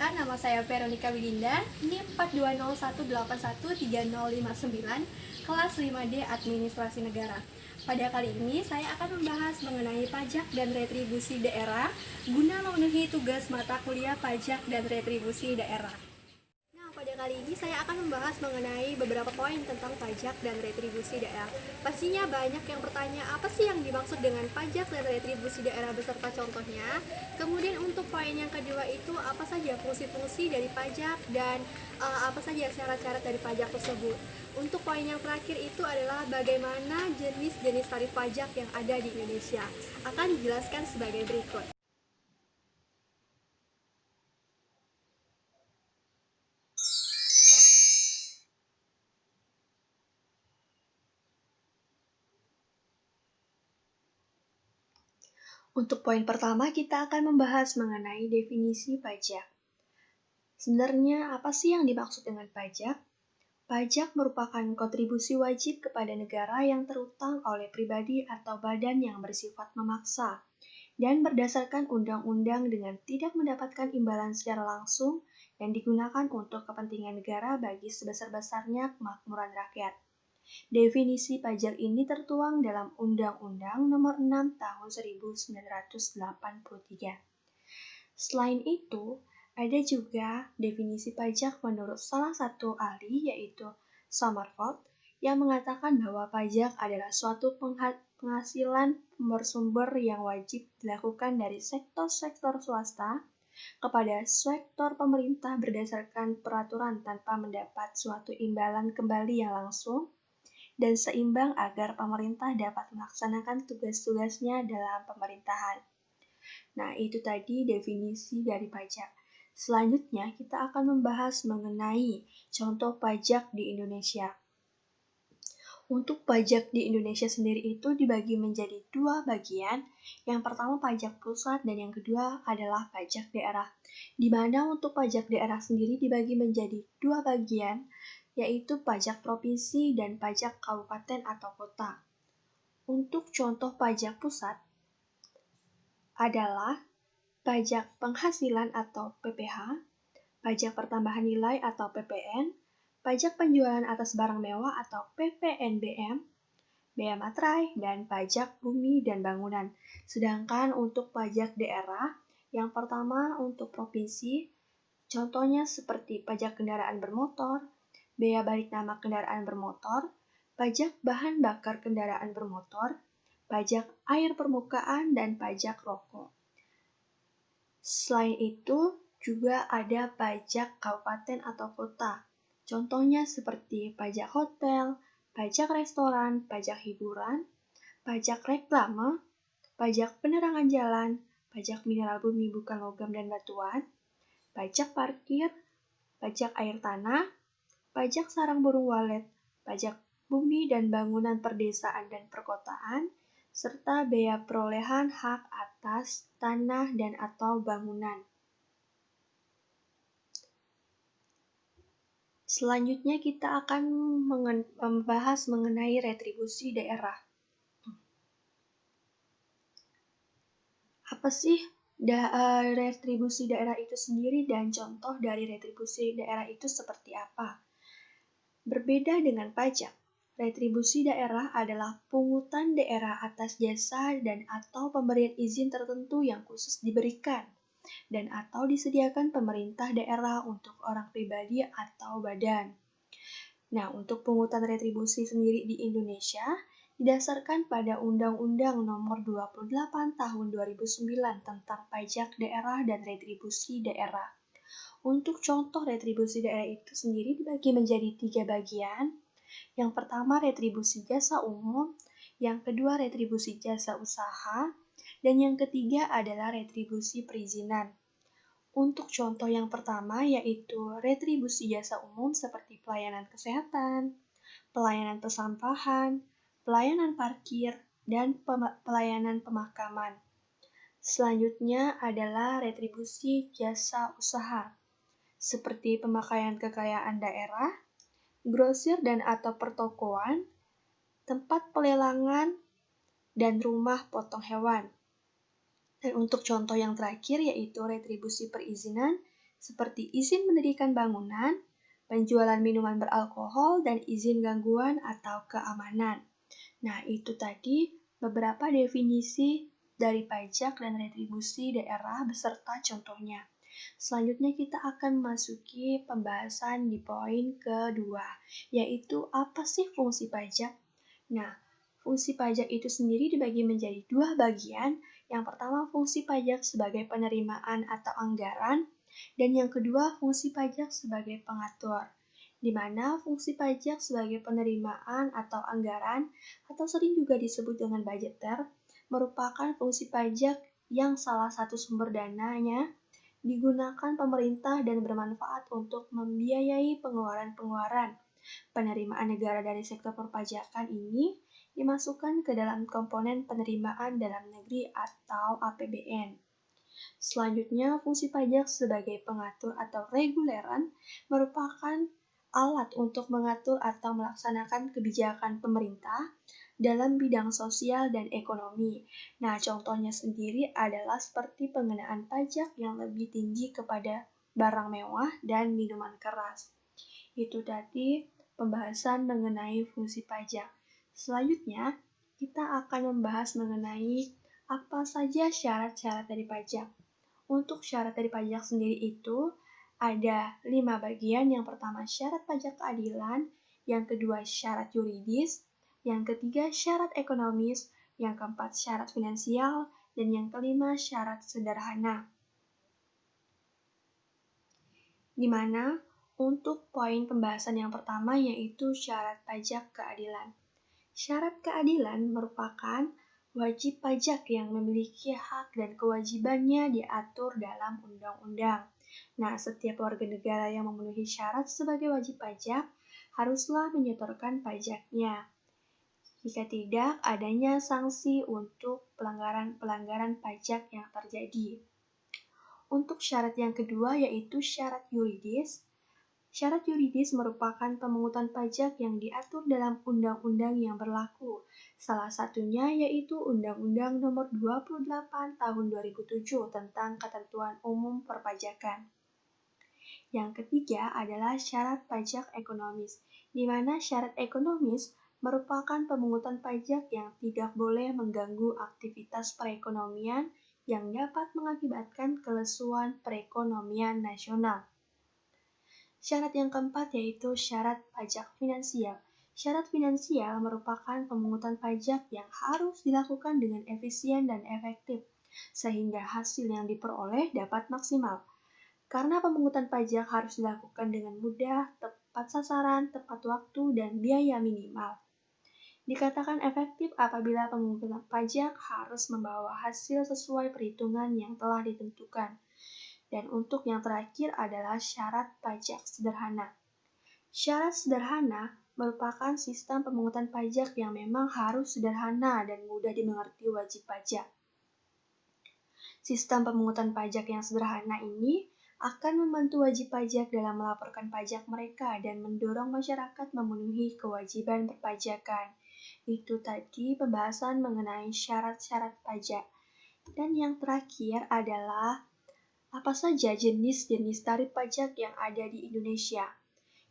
Perkenalkan, nama saya Veronica Widinda, NIM 42018130059, kelas 5D Administrasi Negara. Pada kali ini, saya akan membahas mengenai pajak dan retribusi daerah guna memenuhi tugas mata kuliah pajak dan retribusi daerah. Pada kali ini saya akan membahas mengenai beberapa poin tentang pajak dan retribusi daerah. Pastinya banyak yang bertanya, apa sih yang dimaksud dengan pajak dan retribusi daerah beserta contohnya. Kemudian untuk poin yang kedua itu, apa saja fungsi-fungsi dari pajak dan apa saja syarat-syarat dari pajak tersebut. Untuk poin yang terakhir itu adalah bagaimana jenis-jenis tarif pajak yang ada di Indonesia. Akan dijelaskan sebagai berikut. Untuk poin pertama, kita akan membahas mengenai definisi pajak. Sebenarnya, apa sih yang dimaksud dengan pajak? Pajak merupakan kontribusi wajib kepada negara yang terutang oleh pribadi atau badan yang bersifat memaksa, dan berdasarkan undang-undang dengan tidak mendapatkan imbalan secara langsung yang digunakan untuk kepentingan negara bagi sebesar-besarnya kemakmuran rakyat. Definisi pajak ini tertuang dalam Undang-Undang Nomor 6 Tahun 1983. Selain itu, ada juga definisi pajak menurut salah satu ahli yaitu Sommerfeld yang mengatakan bahwa pajak adalah suatu penghasilan bersumber yang wajib dilakukan dari sektor-sektor swasta kepada sektor pemerintah berdasarkan peraturan tanpa mendapat suatu imbalan kembali yang langsung dan seimbang agar pemerintah dapat melaksanakan tugas-tugasnya dalam pemerintahan. Nah, itu tadi definisi dari pajak. Selanjutnya, kita akan membahas mengenai contoh pajak di Indonesia. Untuk pajak di Indonesia sendiri itu dibagi menjadi dua bagian. Yang pertama pajak pusat dan yang kedua adalah pajak daerah. Di mana untuk pajak daerah sendiri dibagi menjadi dua bagian, yaitu pajak provinsi dan pajak kabupaten atau kota. Untuk contoh pajak pusat adalah pajak penghasilan atau PPH, pajak pertambahan nilai atau PPN, pajak penjualan atas barang mewah atau PPNBM, bea materai, dan pajak bumi dan bangunan. Sedangkan untuk pajak daerah, yang pertama untuk provinsi, contohnya seperti pajak kendaraan bermotor, bea balik nama kendaraan bermotor, pajak bahan bakar kendaraan bermotor, pajak air permukaan, dan pajak rokok. Selain itu, juga ada pajak kabupaten atau kota. Contohnya seperti pajak hotel, pajak restoran, pajak hiburan, pajak reklame, pajak penerangan jalan, pajak mineral bumi bukan logam dan batuan, pajak parkir, pajak air tanah, pajak sarang burung walet, pajak bumi dan bangunan perdesaan dan perkotaan, serta bea perolehan hak atas tanah dan atau bangunan. Selanjutnya kita akan membahas mengenai retribusi daerah. Apa sih retribusi daerah itu sendiri dan contoh dari retribusi daerah itu seperti apa? Berbeda dengan pajak, retribusi daerah adalah pungutan daerah atas jasa dan atau pemberian izin tertentu yang khusus diberikan dan atau disediakan pemerintah daerah untuk orang pribadi atau badan. Nah, untuk pungutan retribusi sendiri di Indonesia didasarkan pada Undang-Undang Nomor 28 Tahun 2009 tentang pajak daerah dan retribusi daerah. Untuk contoh retribusi daerah itu sendiri dibagi menjadi 3 bagian. Yang pertama retribusi jasa umum, yang kedua retribusi jasa usaha, dan yang ketiga adalah retribusi perizinan. Untuk contoh yang pertama yaitu retribusi jasa umum seperti pelayanan kesehatan, pelayanan pesampahan, pelayanan parkir, dan pelayanan pemakaman. Selanjutnya adalah retribusi jasa usaha, seperti pemakaian kekayaan daerah, grosir dan atau pertokoan, tempat pelelangan, dan rumah potong hewan. Dan untuk contoh yang terakhir yaitu retribusi perizinan, seperti izin mendirikan bangunan, penjualan minuman beralkohol, dan izin gangguan atau keamanan. Nah, itu tadi beberapa definisi dari pajak dan retribusi daerah beserta contohnya. Selanjutnya kita akan memasuki pembahasan di poin kedua, yaitu apa sih fungsi pajak? Nah, fungsi pajak itu sendiri dibagi menjadi dua bagian. Yang pertama, fungsi pajak sebagai penerimaan atau anggaran, dan yang kedua, fungsi pajak sebagai pengatur, di mana fungsi pajak sebagai penerimaan atau anggaran, atau sering juga disebut dengan budgeter, merupakan fungsi pajak yang salah satu sumber dananya digunakan pemerintah dan bermanfaat untuk membiayai pengeluaran-pengeluaran. Penerimaan negara dari sektor perpajakan ini dimasukkan ke dalam komponen penerimaan dalam negeri atau APBN. Selanjutnya, fungsi pajak sebagai pengatur atau reguleran merupakan alat untuk mengatur atau melaksanakan kebijakan pemerintah dalam bidang sosial dan ekonomi. Nah, contohnya sendiri adalah seperti pengenaan pajak yang lebih tinggi kepada barang mewah dan minuman keras. Itu tadi pembahasan mengenai fungsi pajak. Selanjutnya, kita akan membahas mengenai apa saja syarat-syarat dari pajak. Untuk syarat dari pajak sendiri itu ada 5 bagian. Yang pertama syarat pajak keadilan, yang kedua syarat yuridis, yang ketiga syarat ekonomis, yang keempat syarat finansial, dan yang kelima syarat sederhana. Di mana untuk poin pembahasan yang pertama yaitu syarat pajak keadilan. Syarat keadilan merupakan wajib pajak yang memiliki hak dan kewajibannya diatur dalam undang-undang. Nah, setiap warga negara yang memenuhi syarat sebagai wajib pajak haruslah menyetorkan pajaknya. Jika tidak, adanya sanksi untuk pelanggaran pajak yang terjadi. Untuk syarat yang kedua yaitu syarat yuridis. Syarat yuridis merupakan pemungutan pajak yang diatur dalam undang-undang yang berlaku. Salah satunya yaitu Undang-Undang Nomor 28 Tahun 2007 tentang Ketentuan Umum Perpajakan. Yang ketiga adalah syarat pajak ekonomis, di mana syarat ekonomis merupakan pemungutan pajak yang tidak boleh mengganggu aktivitas perekonomian yang dapat mengakibatkan kelesuan perekonomian nasional. Syarat yang keempat yaitu syarat pajak finansial. Syarat finansial merupakan pemungutan pajak yang harus dilakukan dengan efisien dan efektif, sehingga hasil yang diperoleh dapat maksimal. Karena pemungutan pajak harus dilakukan dengan mudah, tepat sasaran, tepat waktu, dan biaya minimal. Dikatakan efektif apabila pemungutan pajak harus membawa hasil sesuai perhitungan yang telah ditentukan. Dan untuk yang terakhir adalah syarat pajak sederhana. Syarat sederhana merupakan sistem pemungutan pajak yang memang harus sederhana dan mudah dimengerti wajib pajak. Sistem pemungutan pajak yang sederhana ini akan membantu wajib pajak dalam melaporkan pajak mereka dan mendorong masyarakat memenuhi kewajiban perpajakan. Itu tadi pembahasan mengenai syarat-syarat pajak. Dan yang terakhir adalah apa saja jenis-jenis tarif pajak yang ada di Indonesia.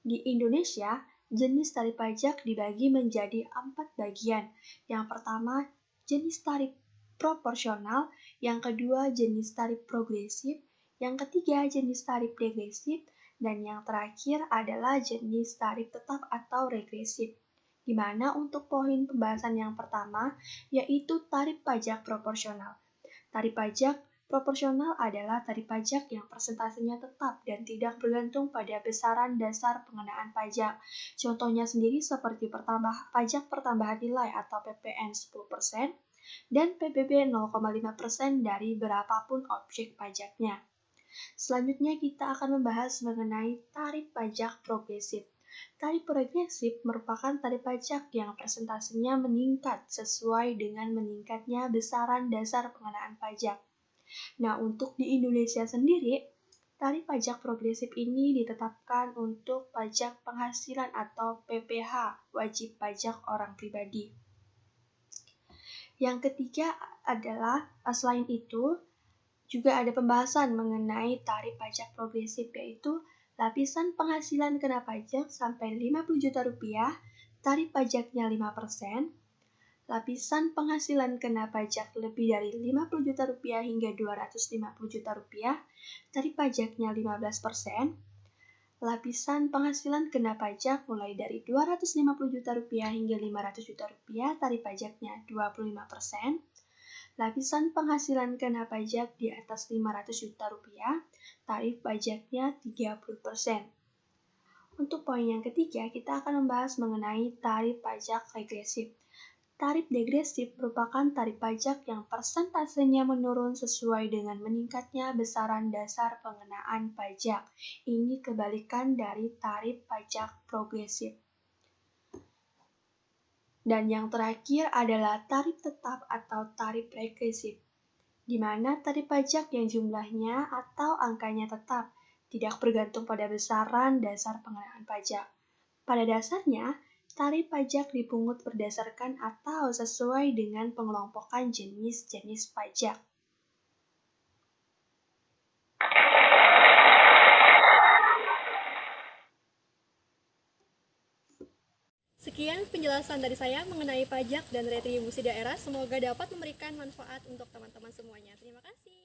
Di Indonesia, jenis tarif pajak dibagi menjadi 4 bagian. Yang pertama, jenis tarif proporsional, yang kedua jenis tarif progresif, yang ketiga jenis tarif degresif, dan yang terakhir adalah jenis tarif tetap atau regresif. Di mana untuk poin pembahasan yang pertama yaitu tarif pajak proporsional. Tarif pajak proporsional adalah tarif pajak yang persentasenya tetap dan tidak bergantung pada besaran dasar pengenaan pajak. Contohnya sendiri seperti pajak pertambahan nilai atau PPN 10% dan PBB 0,5% dari berapapun objek pajaknya. Selanjutnya kita akan membahas mengenai tarif pajak progresif. Tarif progresif merupakan tarif pajak yang persentasenya meningkat sesuai dengan meningkatnya besaran dasar pengenaan pajak. Nah, untuk di Indonesia sendiri, tarif pajak progresif ini ditetapkan untuk pajak penghasilan atau PPH, wajib pajak orang pribadi. Yang ketiga adalah, selain itu, Juga ada pembahasan mengenai tarif pajak progresif, yaitu lapisan penghasilan kena pajak sampai 50 juta rupiah, tarif pajaknya 5%, lapisan penghasilan kena pajak lebih dari 50 juta rupiah hingga 250 juta rupiah, tarif pajaknya 15%, lapisan penghasilan kena pajak mulai dari 250 juta rupiah hingga 500 juta rupiah, tarif pajaknya 25%, lapisan penghasilan kena pajak di atas 500 juta rupiah, tarif pajaknya 30%. Untuk poin yang ketiga, kita akan membahas mengenai tarif pajak regresif. Tarif degresif merupakan tarif pajak yang persentasenya menurun sesuai dengan meningkatnya besaran dasar pengenaan pajak. Ini kebalikan dari tarif pajak progresif. Dan yang terakhir adalah tarif tetap atau tarif regresif, di mana tarif pajak yang jumlahnya atau angkanya tetap, tidak bergantung pada besaran dasar pengenaan pajak. Pada dasarnya, tarif pajak dipungut berdasarkan atau sesuai dengan pengelompokan jenis-jenis pajak. Sekian penjelasan dari saya mengenai pajak dan retribusi daerah. Semoga dapat memberikan manfaat untuk teman-teman semuanya. Terima kasih.